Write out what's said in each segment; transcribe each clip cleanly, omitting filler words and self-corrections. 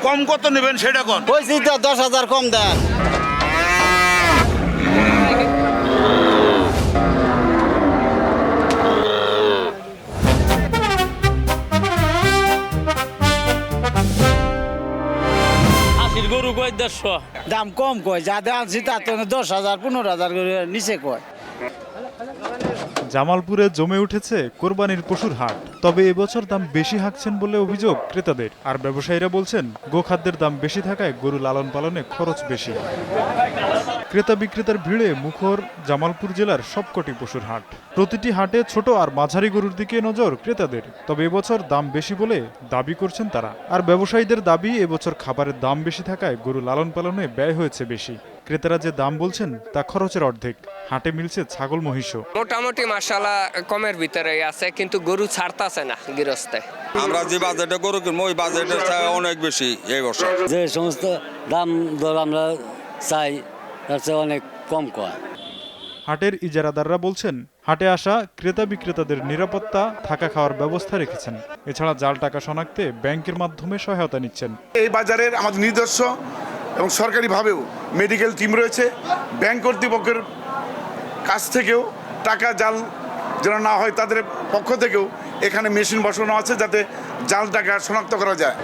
কম কত নেবেন সেটা কোন? বলছি তো 10,000 কম দেন। হাসির গরু কয় 150। দাম কম কয়, যা দাম আনছি তা তো 10,000 15,000 করে নিচে কয়। জামালপুরে জমে উঠেছে কোরবানির পশুর হাট। তবে এবছর দাম বেশি হাঁকছেন বলে অভিযোগ ক্রেতাদের। আর ব্যবসায়ীরা বলছেন গোখাদ্যের দাম বেশি থাকায় গরু লালন পালনে খরচ বেশি। ক্রেতা বিক্রেতার ভিড়ে মুখর জামালপুর জেলার সবকটি পশুর হাট। প্রতিটি হাটে ছোট আর মাঝারি গরুর দিকে নজর ক্রেতাদের। তবে এবছর দাম বেশি বলে দাবি করছেন তারা। আর ব্যবসায়ীদের দাবি এবছর খাবারের দাম বেশি থাকায় গরু লালন পালনে ব্যয় হয়েছে বেশি। ক্রেতারা যে দাম বলছেন তা খরচের অর্ধেক। হাটে মিলছে ছাগল মহিষও। মোটামুটি মাশাআল্লাহ কমের ভিতরে আছে, কিন্তু গরু ছাড়তাছে না গৃহস্থে। আমরা যে বাজেটে গরু কিনবো ওই বাজেটের চাই অনেক বেশি এই বছর। যে সমস্ত দাম দর আমরা চাই তার চেয়ে অনেক কম কয়। হাটের ইজারাদাররা বলছেন হাটে আসা ক্রেতা বিক্রেতাদের নিরাপত্তা, থাকা খাওয়ার ব্যবস্থা রেখেছেন। এছাড়া জাল টাকা শনাক্তে ব্যাংকের মাধ্যমে সহায়তা নিচ্ছেন। এই বাজারের আমাদের নিজস্ব এবং সরকারিভাবেও মেডিকেল টিম রয়েছে। ব্যাংক কর্তৃপক্ষের কাছ থেকেও টাকা জাল যেন না হয় তাদের পক্ষ থেকেও এখানে মেশিন বসানো আছে যাতে জাল টাকা শনাক্ত করা যায়।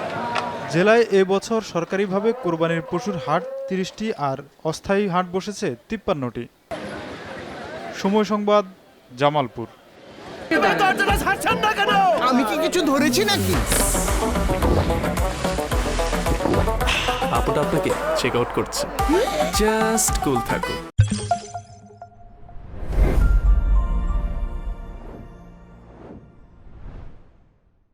জেলায় এবছর সরকারিভাবে কোরবানির পশুর হাট 30টি আর অস্থায়ী হাট বসেছে 53টি। সময় সংবাদ, জামালপুর। আমি কি কিছু ধরেছি নাকি? আপুটা আপনাকে চেক আউট করছে। জাস্ট কুল থাকুন।